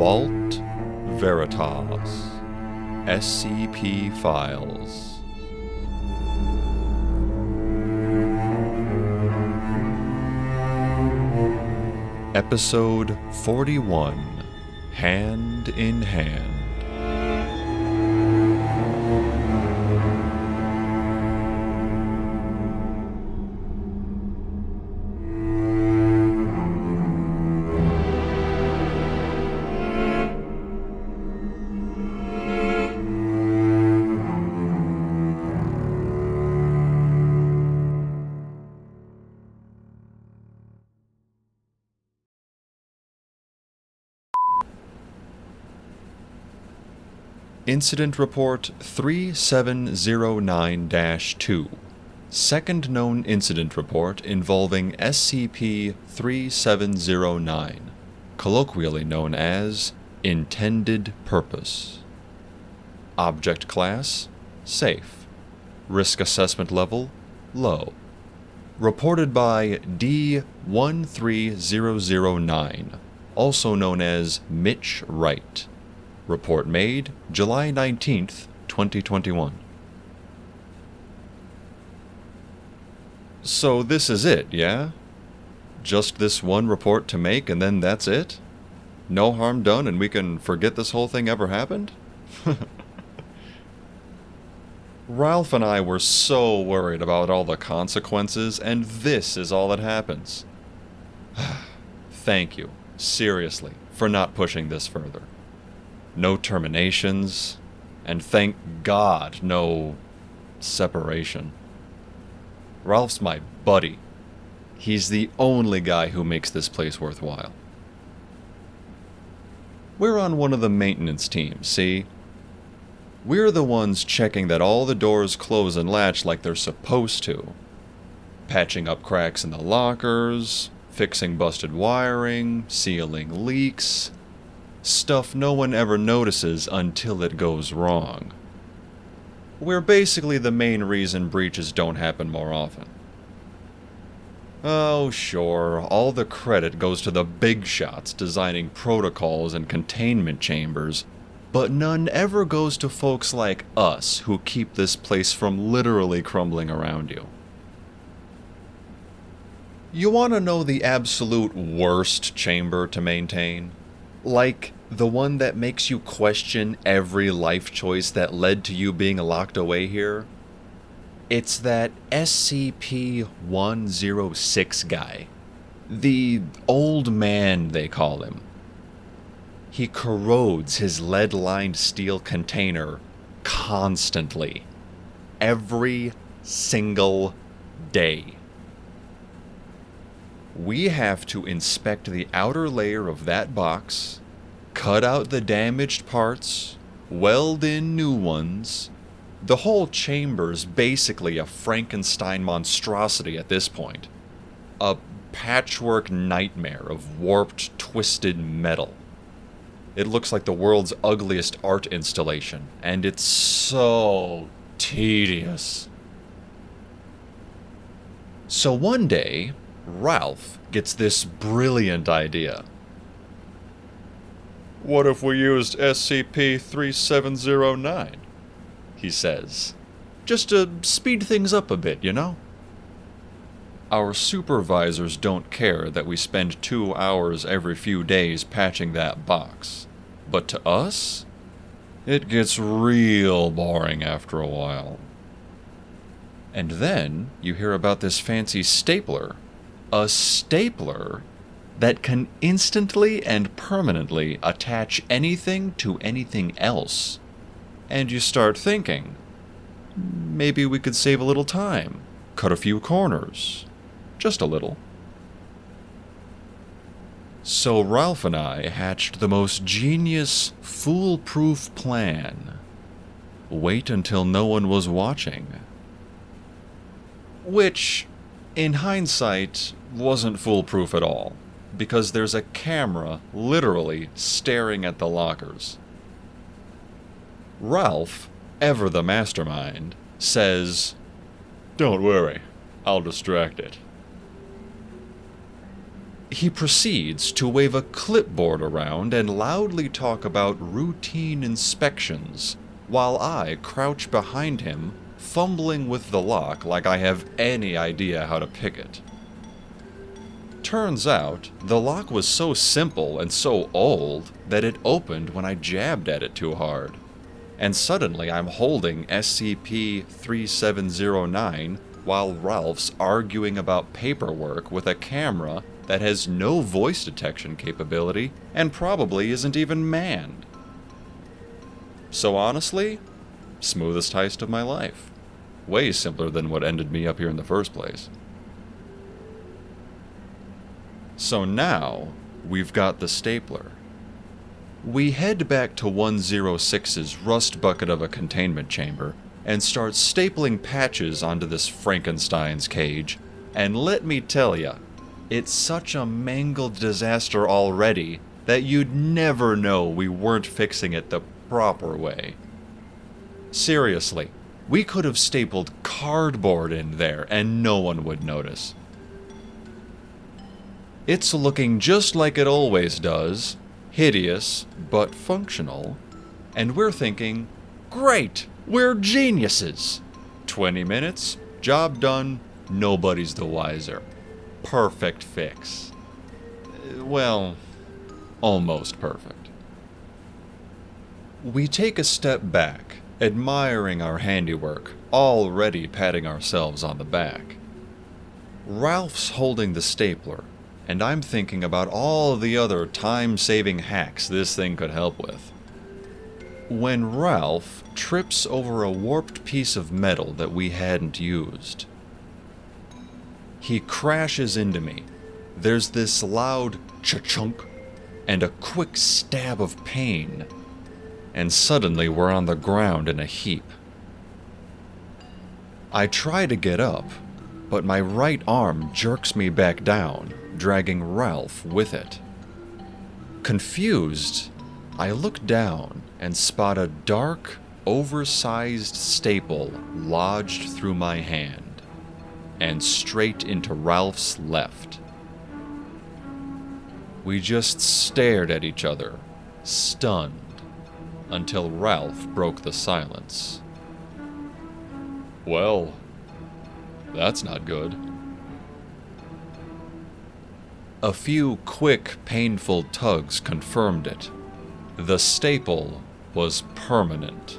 Vault Veritas SCP Files. Episode 41, Hand in Hand. Incident Report 3709-2. Second known incident report involving SCP-3709, colloquially known as Intended Purpose. Object Class: Safe. Risk Assessment Level: Low. Reported by D13009, also known as Mitch Wright. Report made July 19th, 2021. So this is it, yeah? Just this one report to make and then that's it? No harm done and we can forget this whole thing ever happened? Ralph and I were so worried about all the consequences, and this is all that happens. Thank you, seriously, for not pushing this further. No terminations, and thank God, no separation. Ralph's my buddy. He's the only guy who makes this place worthwhile. We're on one of the maintenance teams, see? We're the ones checking that all the doors close and latch like they're supposed to. Patching up cracks in the lockers, fixing busted wiring, sealing leaks. Stuff no one ever notices until it goes wrong. We're basically the main reason breaches don't happen more often. Oh, sure, all the credit goes to the big shots designing protocols and containment chambers, but none ever goes to folks like us who keep this place from literally crumbling around you. You want to know the absolute worst chamber to maintain? Like, the one that makes you question every life choice that led to you being locked away here? It's that SCP-106 guy. The old man, they call him. He corrodes his lead-lined steel container constantly. Every single day. We have to inspect the outer layer of that box, cut out the damaged parts, weld in new ones. The whole chamber's basically a Frankenstein monstrosity at this point. A patchwork nightmare of warped, twisted metal. It looks like the world's ugliest art installation, and it's so tedious. So one day, Ralph gets this brilliant idea. What if we used SCP-3709? He says. Just to speed things up a bit, you know? Our supervisors don't care that we spend 2 hours every few days patching that box. But to us, it gets real boring after a while. And then you hear about this fancy stapler. A stapler that can instantly and permanently attach anything to anything else. And you start thinking, maybe we could save a little time, cut a few corners, just a little. So Ralph and I hatched the most genius, foolproof plan. Wait until no one was watching. Which, in hindsight, wasn't foolproof at all, because there's a camera literally staring at the lockers. Ralph, ever the mastermind, says, "Don't worry, I'll distract it." He proceeds to wave a clipboard around and loudly talk about routine inspections, while I crouch behind him, fumbling with the lock like I have any idea how to pick it. Turns out, the lock was so simple and so old that it opened when I jabbed at it too hard. And suddenly I'm holding SCP-3709 while Ralph's arguing about paperwork with a camera that has no voice detection capability and probably isn't even manned. So honestly, smoothest heist of my life. Way simpler than what ended me up here in the first place. So now, we've got the stapler. We head back to 106's rust bucket of a containment chamber and start stapling patches onto this Frankenstein's cage, and let me tell ya, it's such a mangled disaster already that you'd never know we weren't fixing it the proper way. Seriously, we could have stapled cardboard in there and no one would notice. It's looking just like it always does, hideous but functional, and we're thinking, great, we're geniuses. 20 minutes, job done, nobody's the wiser. Perfect fix. Well, almost perfect. We take a step back, admiring our handiwork, already patting ourselves on the back. Ralph's holding the stapler, and I'm thinking about all the other time-saving hacks this thing could help with. When Ralph trips over a warped piece of metal that we hadn't used. He crashes into me. There's this loud cha-chunk and a quick stab of pain, and suddenly we're on the ground in a heap. I try to get up, but my right arm jerks me back down, dragging Ralph with it. Confused, I look down and spot a dark, oversized staple lodged through my hand and straight into Ralph's left. We just stared at each other, stunned, until Ralph broke the silence. Well, that's not good. A few quick, painful tugs confirmed it. The staple was permanent.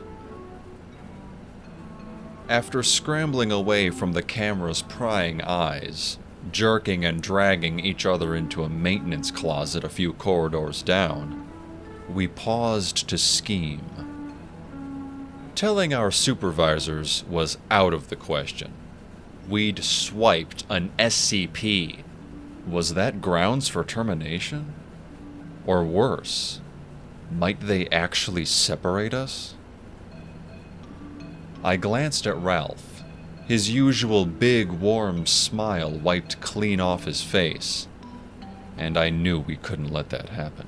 After scrambling away from the camera's prying eyes, jerking and dragging each other into a maintenance closet a few corridors down, we paused to scheme. Telling our supervisors was out of the question. We'd swiped an SCP. Was that grounds for termination? Or worse, might they actually separate us? I glanced at Ralph. His usual big, warm smile wiped clean off his face, and I knew we couldn't let that happen.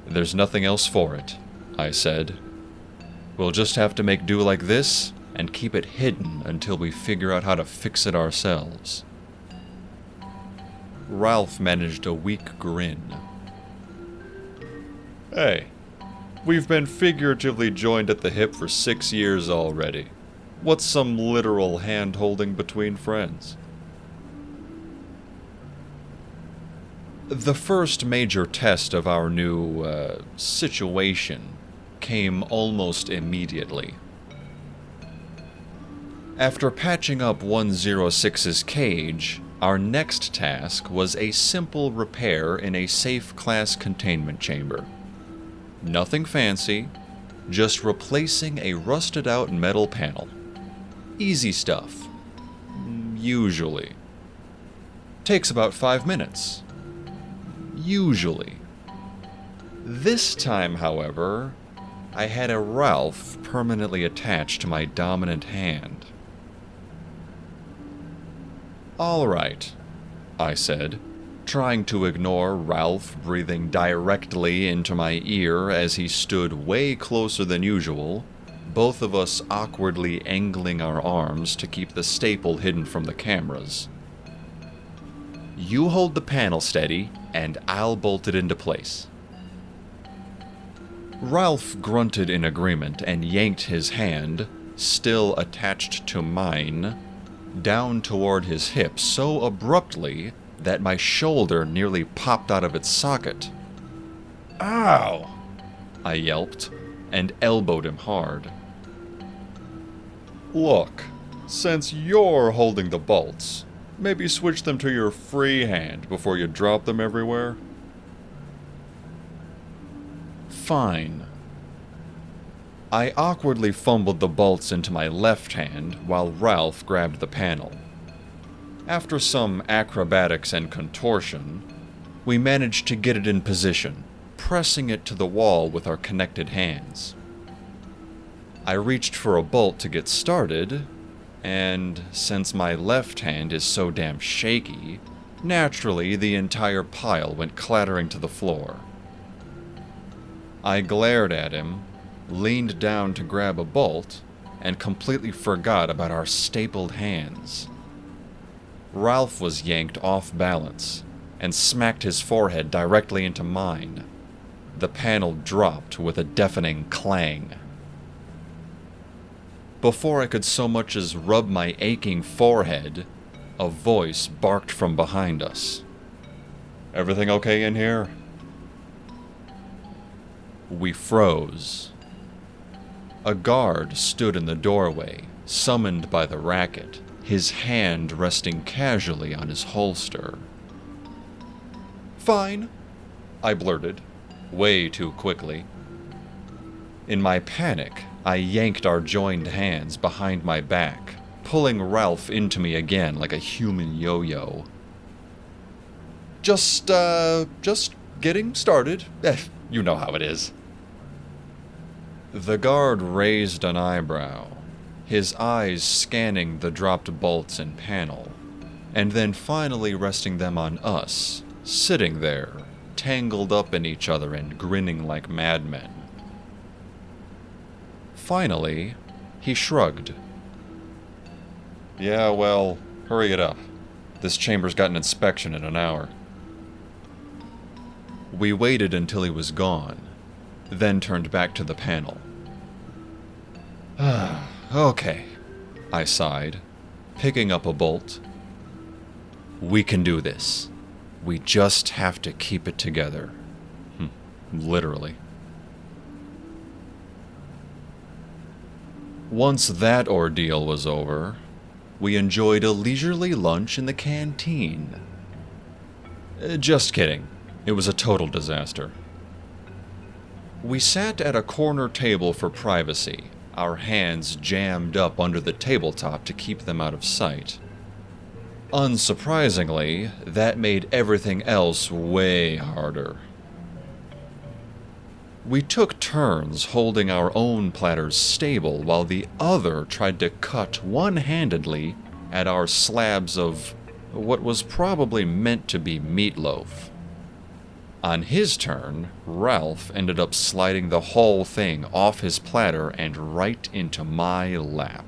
There's nothing else for it, I said. We'll just have to make do like this and keep it hidden until we figure out how to fix it ourselves. Ralph managed a weak grin. Hey, we've been figuratively joined at the hip for 6 years already. What's some literal hand-holding between friends? The first major test of our new, situation came almost immediately. After patching up 106's cage, our next task was a simple repair in a safe class containment chamber. Nothing fancy, just replacing a rusted out metal panel. Easy stuff. Usually. Takes about 5 minutes. Usually. This time, however, I had a Ralph permanently attached to my dominant hand. All right, I said, trying to ignore Ralph breathing directly into my ear as he stood way closer than usual, both of us awkwardly angling our arms to keep the staple hidden from the cameras. You hold the panel steady, and I'll bolt it into place. Ralph grunted in agreement and yanked his hand, still attached to mine, down toward his hip so abruptly that my shoulder nearly popped out of its socket. "Ow!" I yelped, and elbowed him hard. "Look, since you're holding the bolts, maybe switch them to your free hand before you drop them everywhere." Fine. I awkwardly fumbled the bolts into my left hand while Ralph grabbed the panel. After some acrobatics and contortion, we managed to get it in position, pressing it to the wall with our connected hands. I reached for a bolt to get started, and since my left hand is so damn shaky, naturally the entire pile went clattering to the floor. I glared at him, leaned down to grab a bolt, and completely forgot about our stapled hands. Ralph was yanked off balance and smacked his forehead directly into mine. The panel dropped with a deafening clang. Before I could so much as rub my aching forehead, a voice barked from behind us. "Everything okay in here?" We froze. A guard stood in the doorway, summoned by the racket, his hand resting casually on his holster. "Fine," I blurted, way too quickly. In my panic, I yanked our joined hands behind my back, pulling Ralph into me again like a human yo-yo. Just getting started. You know how it is." The guard raised an eyebrow, his eyes scanning the dropped bolts and panel, and then finally resting them on us, sitting there, tangled up in each other and grinning like madmen. Finally, he shrugged. "Yeah, well, hurry it up. This chamber's got an inspection in an hour." We waited until he was gone, then turned back to the panel. "Okay," I sighed, picking up a bolt. "We can do this. We just have to keep it together." Literally. Once that ordeal was over, we enjoyed a leisurely lunch in the canteen. Just kidding. It was a total disaster. We sat at a corner table for privacy, our hands jammed up under the tabletop to keep them out of sight. Unsurprisingly, that made everything else way harder. We took turns holding our own platters stable while the other tried to cut one-handedly at our slabs of what was probably meant to be meatloaf. On his turn, Ralph ended up sliding the whole thing off his platter and right into my lap.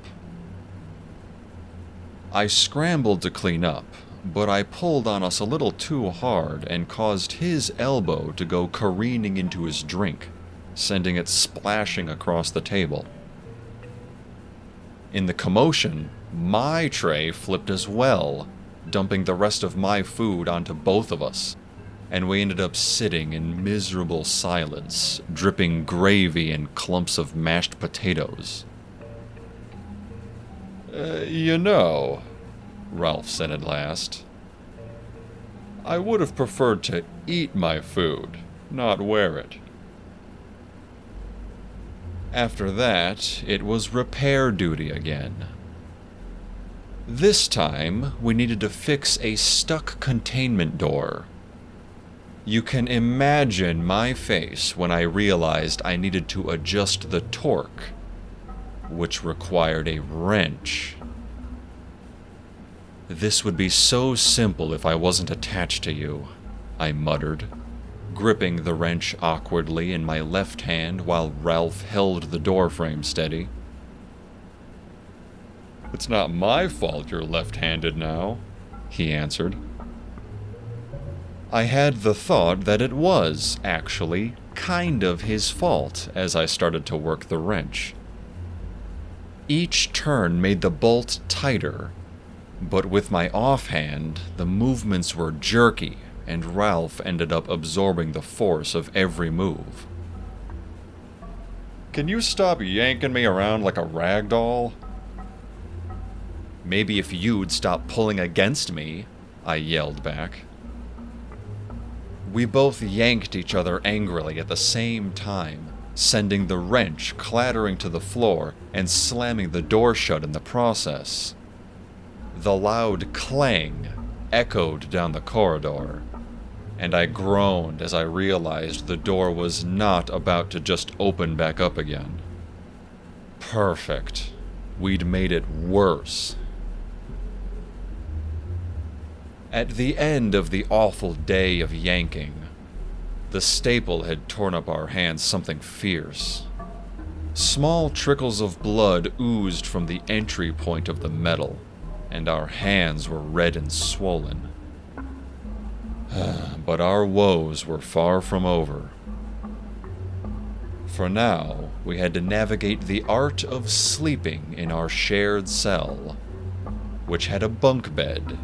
I scrambled to clean up, but I pulled on us a little too hard and caused his elbow to go careening into his drink, sending it splashing across the table. In the commotion, my tray flipped as well, dumping the rest of my food onto both of us, and we ended up sitting in miserable silence, dripping gravy and clumps of mashed potatoes. You know," Ralph said at last, "I would have preferred to eat my food, not wear it." After that, it was repair duty again. This time, we needed to fix a stuck containment door. You can imagine my face when I realized I needed to adjust the torque, which required a wrench. "This would be so simple if I wasn't attached to you," I muttered, gripping the wrench awkwardly in my left hand while Ralph held the doorframe steady. "It's not my fault you're left-handed now," he answered. I had the thought that it was, actually, kind of his fault as I started to work the wrench. Each turn made the bolt tighter, but with my offhand, the movements were jerky, and Ralph ended up absorbing the force of every move. "Can you stop yanking me around like a rag doll?" "Maybe if you'd stop pulling against me," I yelled back. We both yanked each other angrily at the same time, sending the wrench clattering to the floor and slamming the door shut in the process. The loud clang echoed down the corridor, and I groaned as I realized the door was not about to just open back up again. Perfect. We'd made it worse. At the end of the awful day of yanking, the staple had torn up our hands something fierce. Small trickles of blood oozed from the entry point of the metal, and our hands were red and swollen. But our woes were far from over. For now, we had to navigate the art of sleeping in our shared cell, which had a bunk bed,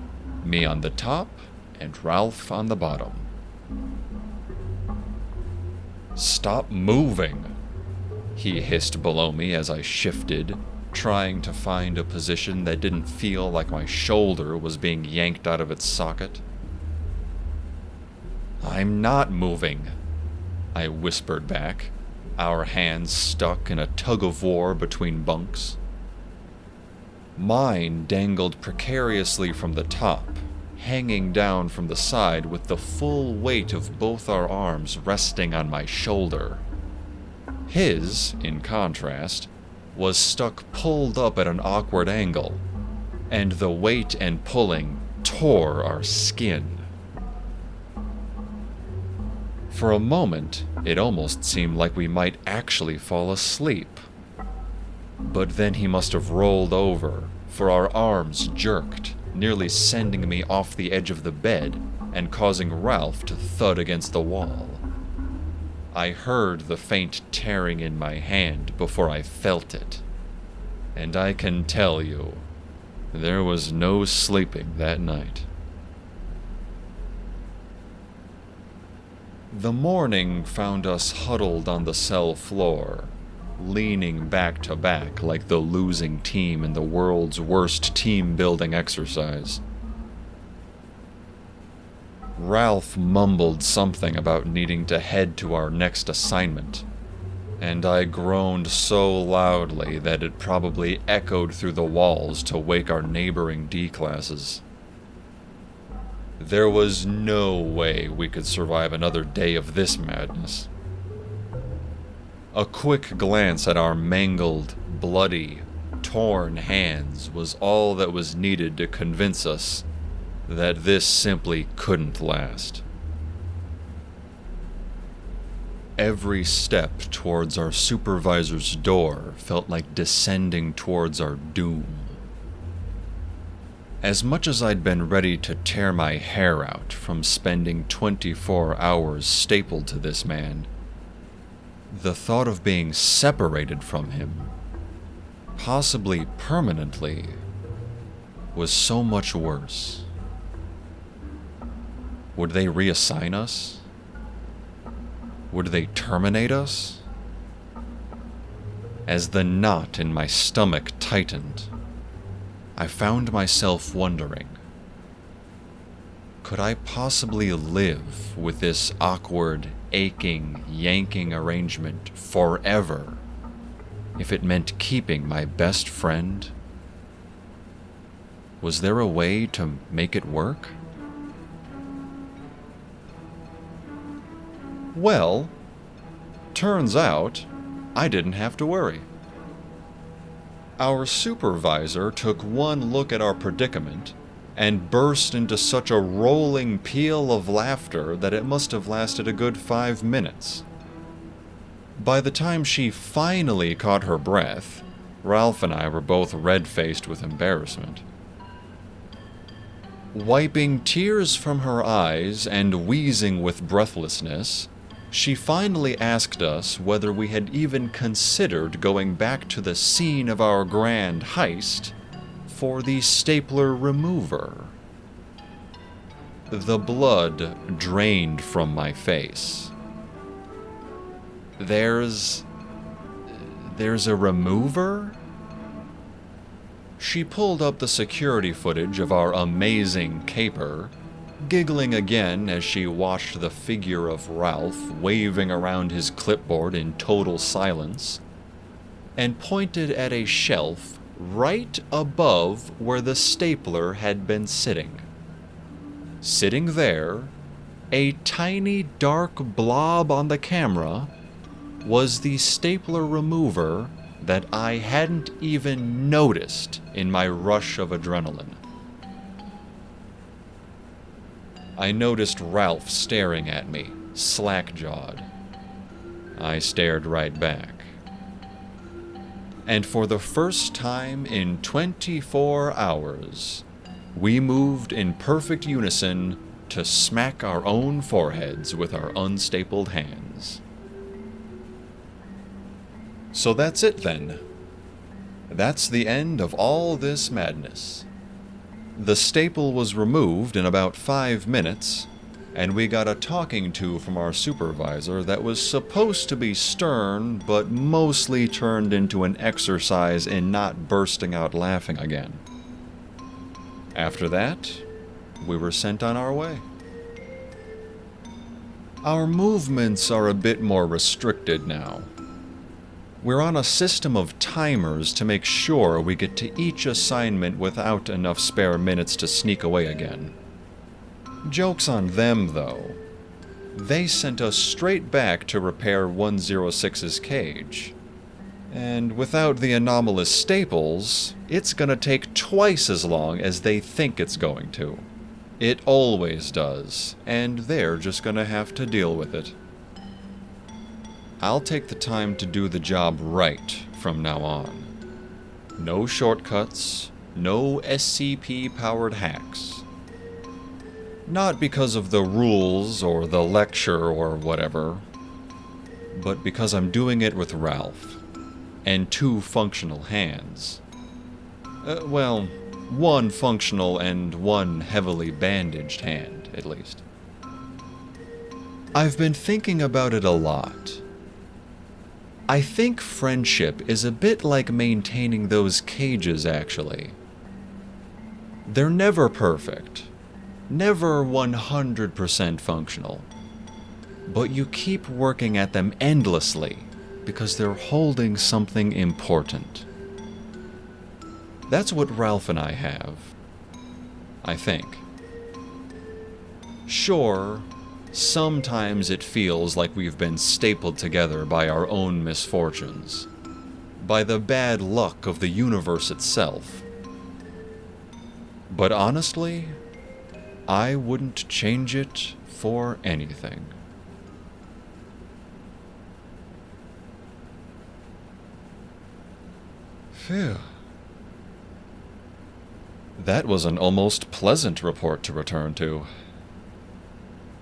me on the top and Ralph on the bottom. "Stop moving," he hissed below me as I shifted, trying to find a position that didn't feel like my shoulder was being yanked out of its socket. "I'm not moving," I whispered back, our hands stuck in a tug-of-war between bunks. Mine dangled precariously from the top, hanging down from the side with the full weight of both our arms resting on my shoulder. His, in contrast, was stuck pulled up at an awkward angle, and the weight and pulling tore our skin. For a moment, it almost seemed like we might actually fall asleep. But then he must have rolled over, for our arms jerked, nearly sending me off the edge of the bed and causing Ralph to thud against the wall. I heard the faint tearing in my hand before I felt it, and I can tell you, there was no sleeping that night. The morning found us huddled on the cell floor, leaning back to back like the losing team in the world's worst team-building exercise. Ralph mumbled something about needing to head to our next assignment, and I groaned so loudly that it probably echoed through the walls to wake our neighboring D classes. There was no way we could survive another day of this madness. A quick glance at our mangled, bloody, torn hands was all that was needed to convince us that this simply couldn't last. Every step towards our supervisor's door felt like descending towards our doom. As much as I'd been ready to tear my hair out from spending 24 hours stapled to this man, the thought of being separated from him, possibly permanently, was so much worse. Would they reassign us? Would they terminate us? As the knot in my stomach tightened, I found myself wondering, could I possibly live with this awkward, aching, yanking arrangement forever if it meant keeping my best friend? Was there a way to make it work? Well, turns out I didn't have to worry. Our supervisor took one look at our predicament and burst into such a rolling peal of laughter that it must have lasted a good 5 minutes. By the time she finally caught her breath, Ralph and I were both red-faced with embarrassment. Wiping tears from her eyes and wheezing with breathlessness, she finally asked us whether we had even considered going back to the scene of our grand heist for the stapler remover. The blood drained from my face. There's a remover? She pulled up the security footage of our amazing caper, giggling again as she watched the figure of Ralph waving around his clipboard in total silence, and pointed at a shelf right above where the stapler had been sitting. Sitting there, a tiny dark blob on the camera, was the stapler remover that I hadn't even noticed in my rush of adrenaline. I noticed Ralph staring at me, slack-jawed. I stared right back. And for the first time in 24 hours, we moved in perfect unison to smack our own foreheads with our unstapled hands. So that's it then. That's the end of all this madness. The staple was removed in about 5 minutes, and we got a talking to from our supervisor that was supposed to be stern, but mostly turned into an exercise in not bursting out laughing again. After that, we were sent on our way. Our movements are a bit more restricted now. We're on a system of timers to make sure we get to each assignment without enough spare minutes to sneak away again. Joke's on them, though. They sent us straight back to repair 106's cage. And without the anomalous staples, it's gonna take twice as long as they think it's going to. It always does, and they're just gonna have to deal with it. I'll take the time to do the job right from now on. No shortcuts, no SCP-powered hacks. Not because of the rules or the lecture or whatever, but because I'm doing it with Ralph, and 2 functional hands. Well, 1 functional and 1 heavily bandaged hand, at least. I've been thinking about it a lot. I think friendship is a bit like maintaining those cages, actually. They're never perfect, never 100% functional, but you keep working at them endlessly because they're holding something important. That's what Ralph and I have, I think. Sure, sometimes it feels like we've been stapled together by our own misfortunes, by the bad luck of the universe itself. But honestly, I wouldn't change it for anything. Phew. That was an almost pleasant report to return to.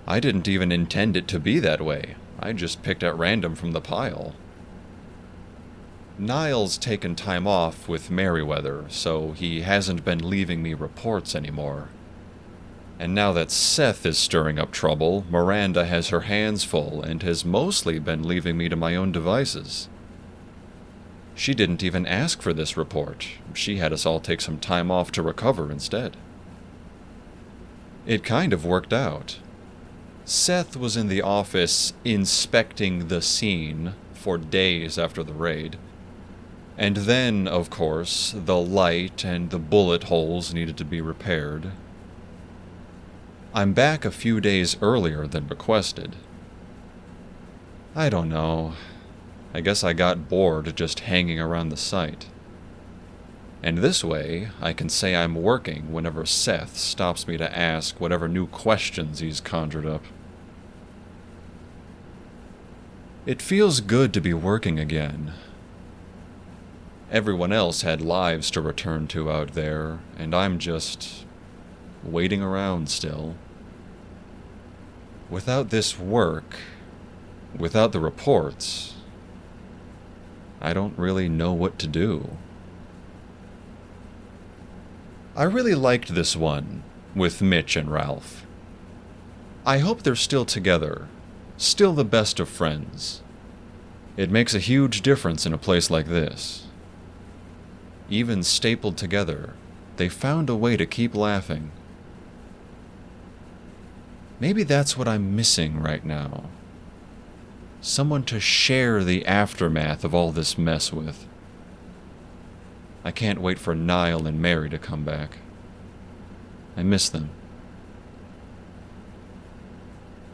I didn't even intend it to be that way. I just picked at random from the pile. Niall's taken time off with Merryweather, so he hasn't been leaving me reports anymore. And now that Seth is stirring up trouble, Miranda has her hands full and has mostly been leaving me to my own devices. She didn't even ask for this report. She had us all take some time off to recover instead. It kind of worked out. Seth was in the office inspecting the scene for days after the raid. And then, of course, the light and the bullet holes needed to be repaired. I'm back a few days earlier than requested. I don't know. I guess I got bored just hanging around the site. And this way, I can say I'm working whenever Seth stops me to ask whatever new questions he's conjured up. It feels good to be working again. Everyone else had lives to return to out there, and I'm just waiting around still. Without this work, without the reports, I don't really know what to do. I really liked this one with Mitch and Ralph. I hope they're still together, still the best of friends. It makes a huge difference in a place like this. Even stapled together, they found a way to keep laughing. Maybe that's what I'm missing right now. Someone to share the aftermath of all this mess with. I can't wait for Niall and Mary to come back. I miss them.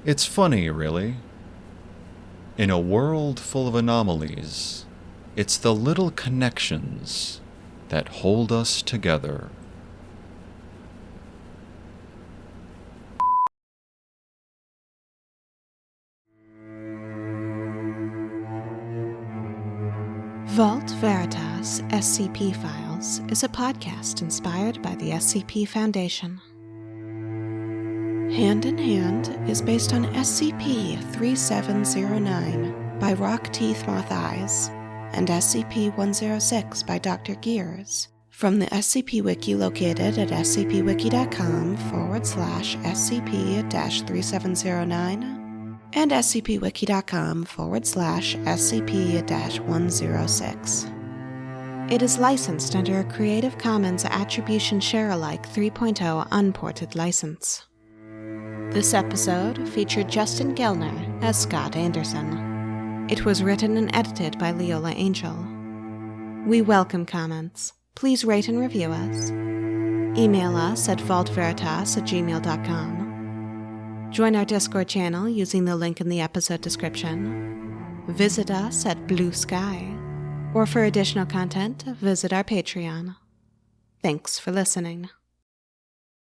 It's funny, really. In a world full of anomalies, it's the little connections that hold us together. Vault Veritas SCP Files is a podcast inspired by the SCP Foundation. Hand in Hand is based on SCP-3709 by Rock Teeth Moth Eyes and SCP-106 by Dr. Gears from the SCP Wiki located at scp-wiki.com/SCP-3709 and scp-wiki.com/SCP-106. It is licensed under a Creative Commons Attribution Share-alike 3.0 unported license. This episode featured Justin Gellner as Scott Anderson. It was written and edited by Leola Angel. We welcome comments. Please rate and review us. Email us at vaultveritas@gmail.com. Join our Discord channel using the link in the episode description. Visit us at Blue Sky. Or for additional content, visit our Patreon. Thanks for listening.